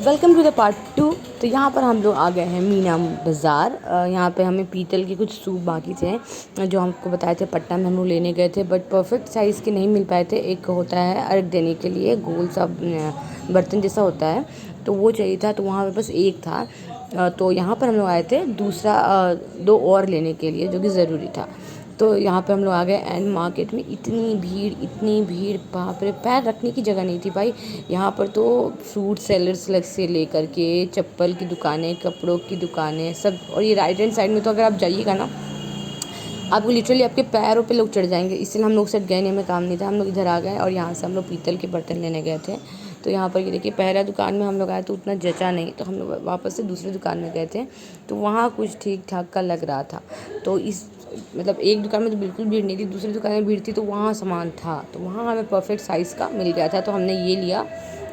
Welcome to the part 2। तो यहाँ पर हम लोग आ गए हैं मीना बाज़ार। यहाँ पे हमें पीतल के कुछ सूप बाकी थे जो हमको बताए थे पटना में हम लोग लेने गए थे, बट परफेक्ट साइज़ के नहीं मिल पाए थे। एक होता है अर्घ देने के लिए गोल सा बर्तन जैसा होता है, तो वो चाहिए था, तो वहाँ पे बस एक था। तो यहाँ पर हम लोग आए थे दूसरा दो और लेने के लिए जो कि ज़रूरी था। तो यहाँ पे हम लोग आ गए एंड मार्केट में इतनी भीड़, बाप रे, पैर रखने की जगह नहीं थी भाई। यहाँ पर तो फ्रूट सेलर्स लग से लेकर के चप्पल की दुकानें, कपड़ों की दुकानें सब। और ये राइट हैंड साइड में तो अगर आप जाइएगा ना, आपको लिटरली आपके पैरों पे लोग चढ़ जाएंगे। इसलिए हम लोग सेट गए नहीं, हमें काम नहीं था, हम लोग इधर आ गए और यहाँ से हम लोग पीतल के बर्तन लेने गए थे। तो यहाँ पर ये देखिए, पहला दुकान में हम लोग आए तो उतना जचा नहीं, तो हम लोग वापस से दूसरी दुकान में गए थे, तो वहाँ कुछ ठीक ठाक का लग रहा था। तो इस मतलब एक दुकान में तो बिल्कुल भीड़ नहीं थी, दूसरी दुकान में भीड़ थी, तो वहाँ सामान था, तो वहाँ हमें परफेक्ट साइज़ का मिल गया था, तो हमने ये लिया।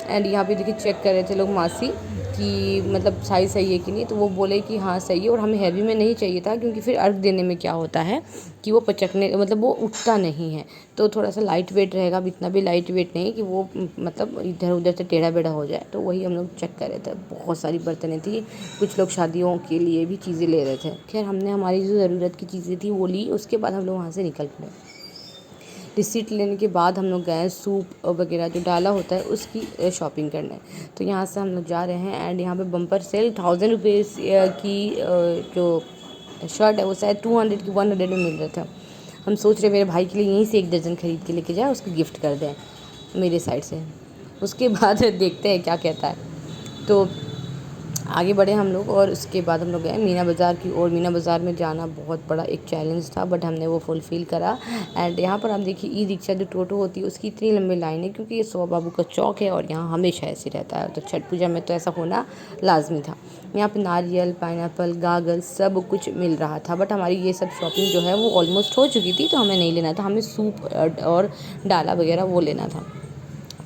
एंड यहाँ पे देखिए चेक कर रहे थे लोग मासी कि मतलब साइज़ सही है कि नहीं, तो वो बोले कि हाँ सही है। और हमें हैवी में नहीं चाहिए था, क्योंकि फिर अर्घ देने में क्या होता है कि वो पचकने मतलब वो उठता नहीं है, तो थोड़ा सा लाइट वेट रहेगा। अब इतना भी लाइट वेट नहीं कि वो मतलब इधर उधर से टेढ़ा बेढ़ा हो जाए, तो वही हम लोग चेक कर रहे थे। बहुत सारी बर्तनें थी, कुछ लोग शादियों के लिए भी चीज़ें ले रहे थे। खैर हमने हमारी जो ज़रूरत की चीज़ें थी वो ली, उसके बाद हम लोग वहाँ से निकल पड़े। रिसीट लेने के बाद हम लोग गए सूप वगैरह जो डाला होता है उसकी शॉपिंग करने। तो यहाँ से हम लोग जा रहे हैं एंड यहाँ पे बम्पर सेल 1000 रुपीज़ की जो शर्ट है वो शायद 200 की 100 में मिल रहा था। हम सोच रहे मेरे भाई के लिए यहीं से 1 दर्जन खरीद के लेके जाए, उसको गिफ्ट कर दें मेरे साइड से। उसके बाद देखते हैं क्या कहता है। तो आगे बढ़े हम लोग और उसके बाद हम लोग गए मीना बाज़ार की ओर। मीना बाज़ार में जाना बहुत बड़ा एक चैलेंज था, बट हमने वो फुलफ़िल करा। एंड यहाँ पर आप देखिए ई रिक्शा जो टोटो होती है उसकी इतनी लंबी लाइन है, क्योंकि ये सौ बाबू का चौक है और यहाँ हमेशा ऐसे रहता है। तो छठ पूजा में तो ऐसा होना लाजमी था। यहाँ पे नारियल, पाइनएप्पल, गागल सब कुछ मिल रहा था, बट हमारी ये सब शॉपिंग जो है वो ऑलमोस्ट हो चुकी थी, तो हमें नहीं लेना था। हमें सूप और डाला वगैरह वो लेना था।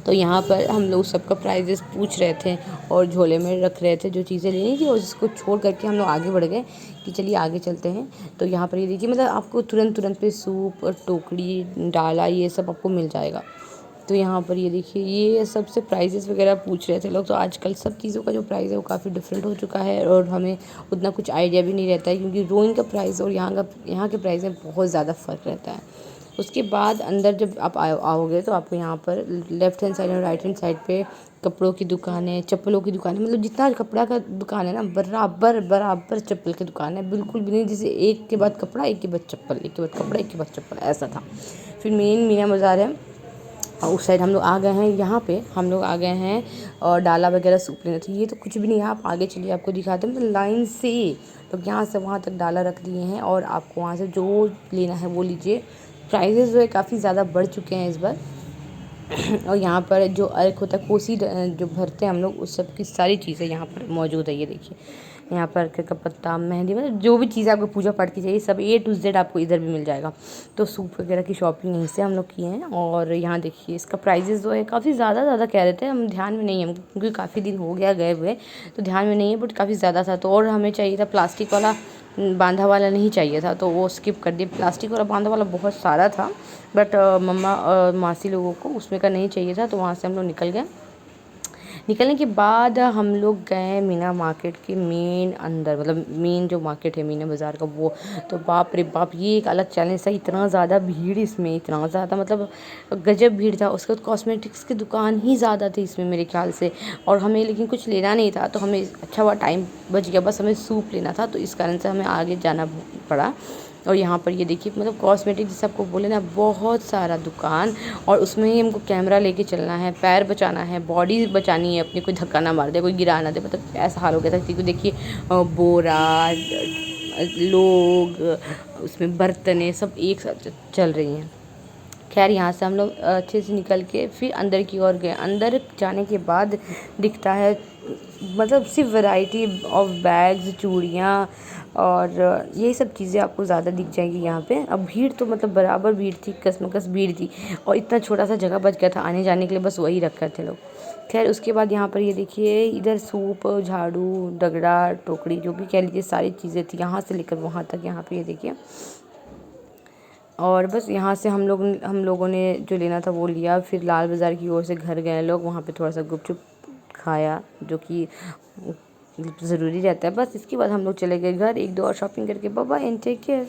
तो यहाँ पर हम लोग सबका प्राइजेस पूछ रहे थे और झोले में रख रहे थे जो चीज़ें लेनी थी, और उसको छोड़ करके हम लोग आगे बढ़ गए कि चलिए आगे चलते हैं। तो यहाँ पर ये देखिए, मतलब आपको तुरंत पे सूप और टोकरी, डाला, ये सब आपको मिल जाएगा। तो यहाँ पर ये देखिए, ये सबसे प्राइजेस वगैरह पूछ रहे थे लोग। तो आजकल सब चीज़ों का जो प्राइस है वो काफ़ी डिफरेंट हो चुका है, और हमें उतना कुछ आइडिया भी नहीं रहता है, क्योंकि रोइन का प्राइस और यहाँ के प्राइस में बहुत ज़्यादा फ़र्क रहता है। उसके बाद अंदर जब आप आओगे तो आपको यहाँ पर लेफ्ट हैंड साइड और राइट हैंड साइड पे कपड़ों की दुकानें, चप्पलों की दुकानें, मतलब जितना कपड़ा का दुकान है ना, बराबर बराबर चप्पल की दुकान है। बिल्कुल भी नहीं जैसे एक के बाद कपड़ा, एक के बाद चप्पल, एक के बाद कपड़ा, एक के बाद चप्पल, ऐसा था। फिर मेन मीना बाज़ार है और उस साइड हम लोग आ गए हैं। यहाँ पे हम लोग आ गए हैं और डाला वगैरह सूप लेना था। ये तो कुछ भी नहीं है, आप आगे चलिए आपको दिखाते हैं। मतलब लाइन से लोग यहाँ से वहाँ तक डाला रख दिए हैं, और आपको वहाँ से जो लेना है वो लीजिए। प्राइजेस जो है काफ़ी ज़्यादा बढ़ चुके हैं इस बार। और यहाँ पर जो अर्क होता है, कोसी जो भरते हैं हम लोग, उस सब की सारी चीज़ें यहाँ पर मौजूद है। ये देखिए, यहाँ पर अर्क का पत्ता, मेहंदी, मतलब जो भी चीज़ें आपको पूजा पाठ की चाहिए सब A to Z आपको इधर भी मिल जाएगा। तो सूप वगैरह की शॉपिंग यहीं से हम लोग किए हैं। और यहाँ देखिए इसका प्राइजेस जो है काफ़ी ज़्यादा कह रहे थे, हम ध्यान में नहीं है क्योंकि काफ़ी दिन हो गया गए हुए, तो ध्यान में नहीं है, बट काफ़ी ज़्यादा था। तो और हमें चाहिए था प्लास्टिक वाला, बांधा वाला नहीं चाहिए था, तो वो स्किप कर दिए। प्लास्टिक वाला बांधा वाला बहुत सारा था, बट मम्मा मासी लोगों को उसमें का नहीं चाहिए था, तो वहाँ से हम लोग निकल गए। निकलने के बाद हम लोग गए मीना मार्केट के मेन अंदर, मतलब मेन जो मार्केट है मीना बाज़ार का वो। तो बाप रे बाप, ये एक अलग चैलेंज था। इतना ज़्यादा भीड़ इसमें, इतना ज़्यादा मतलब गजब भीड़ था। उसके बाद कॉस्मेटिक्स की दुकान ही ज़्यादा थी इसमें मेरे ख्याल से, और हमें लेकिन कुछ लेना नहीं था, तो हमें अच्छा हुआ टाइम बच गया, बस हमें सूप लेना था, तो इस कारण से हमें आगे जाना पड़ा। और यहाँ पर ये देखिए, मतलब कॉस्मेटिक जैसे आपको बोले ना, बहुत सारा दुकान, और उसमें ही हमको कैमरा लेके चलना है, पैर बचाना है, बॉडी बचानी है अपनी, कोई धक्का ना मार दे, कोई गिरा ना दे, मतलब ऐसा हाल हो गया था। क्योंकि देखिए बोरा, लोग, उसमें बर्तनें सब एक साथ चल रही हैं। खैर यहाँ से हम लोग अच्छे से निकल के फिर अंदर की ओर गए। अंदर जाने के बाद दिखता है, मतलब सिर्फ वैरायटी ऑफ बैग्स, चूड़ियाँ और यही सब चीज़ें आपको ज़्यादा दिख जाएंगी यहाँ पे। अब भीड़ तो मतलब बराबर भीड़ थी, कसमकस भीड़ थी, और इतना छोटा सा जगह बच गया था आने जाने के लिए, बस वही रखे थे लोग। खैर उसके बाद यहाँ पर ये देखिए, इधर सूप, झाड़ू, डगड़ा, टोकरी, जो भी कह लीजिए, सारी चीज़ें थी यहाँ से लेकर वहाँ तक। यहाँ पे ये देखिए, और बस यहाँ से हम लोगों ने जो लेना था वो लिया। फिर लाल बाज़ार की ओर से घर गए लोग, वहाँ पे थोड़ा सा गुपचुप खाया, जो कि ज़रूरी रहता है। बस इसके बाद हम लोग चले गए घर, एक दो और शॉपिंग करके। Bye bye and take care.